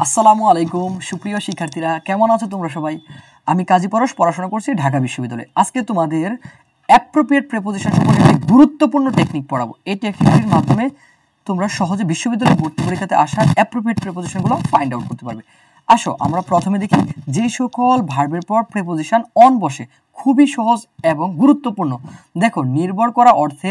আসসালামু আলাইকুম সুপ্রিয় শিক্ষার্থীরা, কেমন আছো তোমরা সবাই? আমি কাজী পরশ পড়াশোনা করছি ঢাকা বিশ্ববিদ্যালয়ে। আজকে তোমাদের অ্যাপ্রোপ্রিয়েট প্রিপোজিশন সম্পর্কে একটি গুরুত্বপূর্ণ টেকনিক পড়াবো। এই টেকনিকটির মাধ্যমে তোমরা সহজে বিশ্ববিদ্যালয়ে ভর্তি পরীক্ষাতে আসা অ্যাপ্রোপ্রিয়েট প্রিপোজিশনগুলো ফাইন্ড আউট করতে পারবে। আসো আমরা প্রথমে দেখি যে সকল ভার্বের পর প্রিপোজিশন অন বসে, খুবই সহজ এবং গুরুত্বপূর্ণ। দেখো, নির্ভর করা অর্থে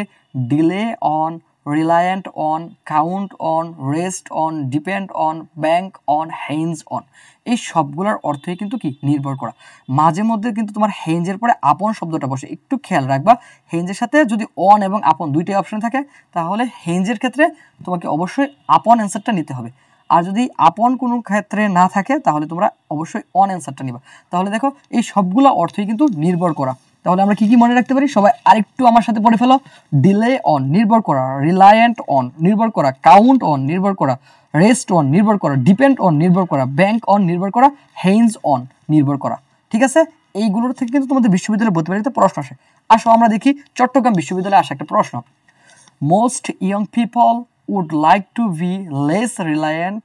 delay on, reliant on, count on, rest on, depend on, bank on, henge on, এই সবগুলোর অর্থই কিন্তু কি নির্ভর করা। মাঝে মধ্যে কিন্তু তোমার হেঞ্জের পরে আপন শব্দটা বসে, একটু খেয়াল রাখবা। হেঞ্জের সাথে যদি অন এবং আপন দুইটাই অপশন থাকে, তাহলে হেঞ্জের ক্ষেত্রে তোমাকে অবশ্যই আপন অ্যান্সারটা নিতে হবে। আর যদি আপন কোনো ক্ষেত্রে না থাকে, তাহলে তোমরা অবশ্যই অন অ্যান্সারটা নিবা। তাহলে দেখো, এই সবগুলো অর্থই কিন্তু নির্ভর করা। তাহলে আমরা কি কি মনে রাখতে পারি? সবাই আরেকটু আমার সাথে পড়ে ফেলো। ডিলে অন, নির্ভর করা; রিলায়েন্ট অন, নির্ভর করা; কাউন্ট অন, নির্ভর করা; রেস্ট অন, নির্ভর করা; ডিপেন্ড অন, নির্ভর করা; ব্যাংক অন, নির্ভর করা; হেঞ্জ অন, নির্ভর করা। ঠিক আছে? এইগুলোর থেকে কিন্তু তোমাদের বিশ্ববিদ্যালয়ে ভর্তি পরীক্ষাতে প্রশ্ন আসে। আসো আমরা দেখি চট্টগ্রাম বিশ্ববিদ্যালয়ে আসা একটা প্রশ্ন। Most young people would like to be less reliant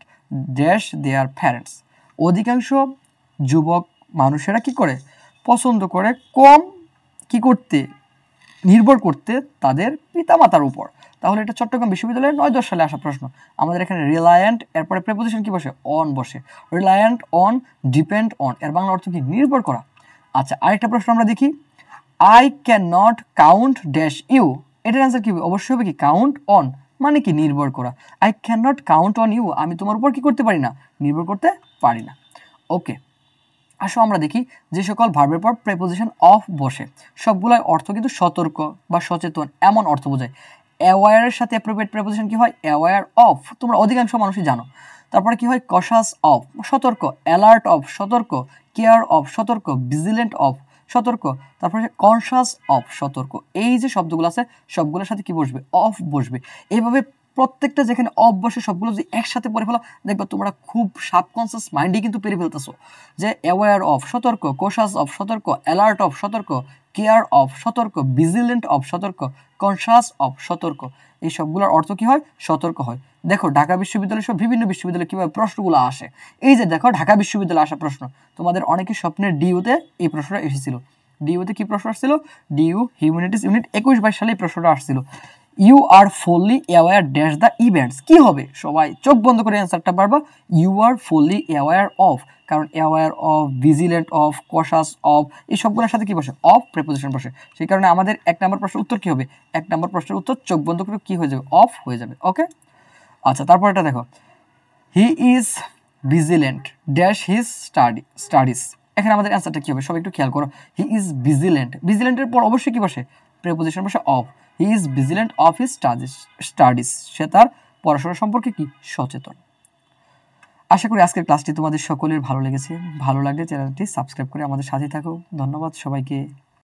dash their parents. অধিকাংশ যুবক মানুষেরা কি করে? পছন্দ করে কম কি করতে? নির্ভর করতে তাদের পিতামাতার উপর। তাহলে এটা চট্টগ্রাম বিশ্ববিদ্যালয়ের ৯-১০ সালে আসা প্রশ্ন। আমাদের এখানে রিলায়েন্ট, এরপরে প্রিপোজিশন কি বসে? অন বসে। রিলায়েন্ট অন, ডিপেন্ড অন, এর বাংলা অর্থ কি? নির্ভর করা। আচ্ছা, আরেকটা প্রশ্ন আমরা দেখি। I can not count dash you. এটার অ্যান্সার কি হবে? অবশ্যই হবে কি? কাউন্ট অন, মানে কি? নির্ভর করা। I can not count on you, আমি তোমার উপর কি করতে পারি না? নির্ভর করতে পারি না। ওকে, আসো আমরা দেখি যে সকল ভার্বের পর প্রিপোজিশন অফ বসে, সবগুলোর অর্থ কিন্তু সতর্ক বা সচেতন এমন অর্থ বোঝায়। অ্যাওয়্যারের সাথে অ্যাপ্রোপ্রিয়েট প্রিপোজিশন কি হয়? অ্যাওয়্যার অফ, তোমরা অধিকাংশ মানুষই জানো। তারপরে কি হয়? কশাস অফ, সতর্ক; অ্যালার্ট অফ, সতর্ক; কেয়ার অফ, সতর্ক; ভিজিলেন্ট অফ, সতর্ক; তারপরে কনসাস অফ, সতর্ক। এই যে শব্দগুলো আছে, সবগুলোর সাথে কি বসবে? অফ বসবে। এইভাবে প্রত্যেকটা যেখানে অফ বসে, সবগুলো যদি একসাথে পড়ে ফেলো, দেখবা তোমরা খুব সাবকনসিয়াস মাইন্ডে কিন্তু পেরে ফেলতেছো যে অ্যাওয়্যার অফ, সতর্ক; কশাস অফ, সতর্ক; অ্যালার্ট অফ, সতর্ক; কেয়ার অফ, সতর্ক; ভিজিলেন্ট অফ, সতর্ক; কনসাস অফ, সতর্ক। এই সবগুলোর অর্থ কি হয়? সতর্ক হয়। দেখো, ঢাকা বিশ্ববিদ্যালয় সহ বিভিন্ন বিশ্ববিদ্যালয়ে কিভাবে প্রশ্নগুলো আসে। এই যে দেখো, ঢাকা বিশ্ববিদ্যালয়ে আসা প্রশ্ন, তোমাদের অনেকের স্বপ্নের ডিইউতে এই প্রশ্নটা এসেছিল। ডিইউতে কি প্রশ্ন আসছিল? ডিইউ হিউম্যানিটিস ইউনিট 21-22 সালে এই প্রশ্নটা আসছিল। You are fully aware dash the events. কি হবে? সবাই চোখ বন্ধ করে অ্যান্সারটা পারবা। You are fully aware of, কারণ aware of, vigilant of, conscious of, এই সবগুলোর সাথে কি বসে? অফ প্রিপোজিশন বসে। সেই কারণে আমাদের 1 নম্বর প্রশ্নের উত্তর কি হবে? 1 নম্বর প্রশ্নের উত্তর চোখ বন্ধ করে কি হয়ে যাবে? অফ হয়ে যাবে। ওকে, আচ্ছা, তারপর এটা দেখো। হি is vigilant dash his studies. এখানে আমাদের অ্যান্সারটা কি হবে? সবাই একটু খেয়াল করো। হি ইজ ভিজিলেন্ট, ভিজিলেন্টের পর অবশ্যই কি বসে? প্রিপোজিশন বসে of. He is vigilant of his studies, সে তার পড়াশোনা সম্পর্কে কি? সচেতন। আশা করি আজকের ক্লাসটি তোমাদের সকলের ভালো লেগেছে। ভালো লাগলে চ্যানেলটি সাবস্ক্রাইব করে আমাদের সাথে থাকো। ধন্যবাদ সবাইকে।